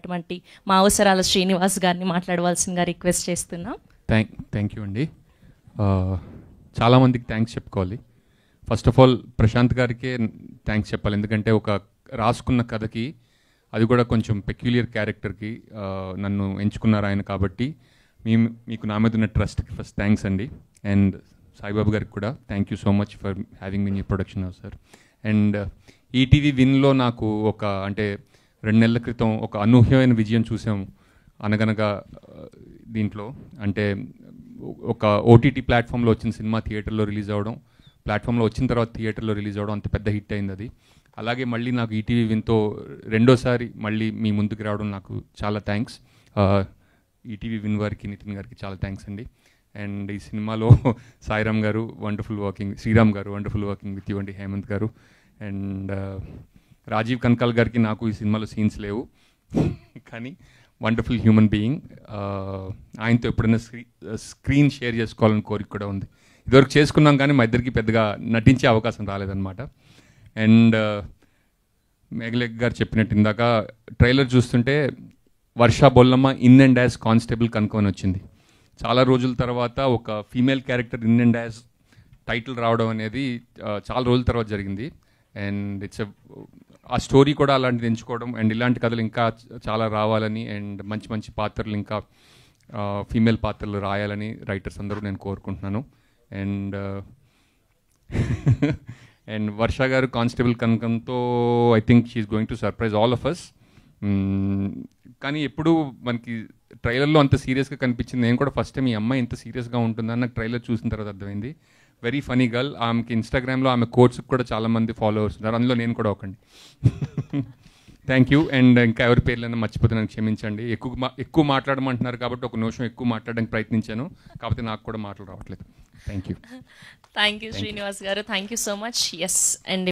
ఉన్నటువంటి మా అవసరాల శ్రీనివాస్ గారిని మాట్లాడవలసిందిగా రిక్వెస్ట్ చేస్తున్నాం. థ్యాంక్ యూ అండి. చాలామందికి థ్యాంక్స్ చెప్పుకోవాలి. ఫస్ట్ ఆఫ్ ఆల్ ప్రశాంత్ గారికే థ్యాంక్స్ చెప్పాలి, ఎందుకంటే ఒక రాసుకున్న కథకి, అది కూడా కొంచెం పెక్యులియర్ క్యారెక్టర్కి నన్ను ఎంచుకున్నారు ఆయన. కాబట్టి మీకు నా మీద ఉన్న ట్రస్ట్కి ఫస్ట్ థ్యాంక్స్ అండి. అండ్ సాయిబాబు గారికి కూడా thank you so much for having me new production house sir. And ETV విన్లో నాకు అంటే 2 నెలల క్రితం ఒక అనూహ్యమైన విజయం చూసాము. అనగనగా దీంట్లో అంటే ఒక ఓటీటీ ప్లాట్ఫామ్లో వచ్చిన సినిమా థియేటర్లో రిలీజ్ అవ్వడం, ప్లాట్ఫామ్లో వచ్చిన తర్వాత థియేటర్లో రిలీజ్ అవ్వడం అంత పెద్ద హిట్ అయింది అది. అలాగే మళ్ళీ నాకు ఈటీవీ విన్తో రెండోసారి మళ్ళీ మీ ముందుకు రావడం నాకు చాలా థ్యాంక్స్. ఈటీవీ విన్ వారికి, నితిన్ గారికి చాలా థ్యాంక్స్ అండి. అండ్ ఈ సినిమాలో సాయిరామ్ గారు వండర్ఫుల్ వర్కింగ్, శ్రీరామ్ గారు వండర్ఫుల్ వర్కింగ్ విత్ యూ అండి, హేమంత్ గారు. అండ్ రాజీవ్ కనకాల్ గారికి నాకు ఈ సినిమాలో సీన్స్ లేవు, కానీ వండర్ఫుల్ హ్యూమన్ బీయింగ్. ఆయనతో ఎప్పుడైనా స్క్రీన్ షేర్ చేసుకోవాలని కోరిక కూడా ఉంది. ఇదివరకు చేసుకున్నాం కానీ మా ఇద్దరికి పెద్దగా నటించే అవకాశం రాలేదన్నమాట. అండ్ మేఘలేఖ్ గారు చెప్పినట్టు ఇందాక ట్రైలర్ చూస్తుంటే Varsha Bollamma in and as constable కనుక్కొని వచ్చింది. చాలా రోజుల తర్వాత ఒక female character in and as title రావడం అనేది చాలా రోజుల తర్వాత జరిగింది. అండ్ ఆ స్టోరీ కూడా అలాంటిది ఎంచుకోవడం, అండ్ ఇలాంటి కథలు ఇంకా చాలా రావాలని, అండ్ మంచి మంచి పాత్రలు ఇంకా ఫీమేల్ పాత్రలు రాయాలని రైటర్స్ అందరూ నేను కోరుకుంటున్నాను. అండ్ అండ్ వర్ష గారు కానిస్టేబుల్ కనకంతో I think she's going to surprise all of us. కానీ ఎప్పుడు మనకి ట్రైలర్లో అంత సీరియస్గా కనిపించింది. నేను కూడా ఫస్ట్ టైం ఈ అమ్మాయి ఇంత సీరియస్గా ఉంటుందని నాకు ట్రైలర్ చూసిన తర్వాత అర్థమైంది. Very funny girl. ఆమెకి ఇన్స్టాగ్రామ్లో ఆమె కోట్స్కి కూడా చాలామంది ఫాలోవర్స్ ఉన్నారు, అందులో నేను కూడా ఒకండి. Thank you. అండ్ ఇంకా ఎవరి పేర్లైనా మర్చిపోతే నన్ను క్షమించండి. ఎక్కువ మాట్లాడమంటున్నారు కాబట్టి ఒక నిమిషం ఎక్కువ మాట్లాడడానికి ప్రయత్నించాను, కాకపోతే నాకు కూడా మాటలు రావట్లేదు. Thank you Srinivas garu, thank you so much. Yes and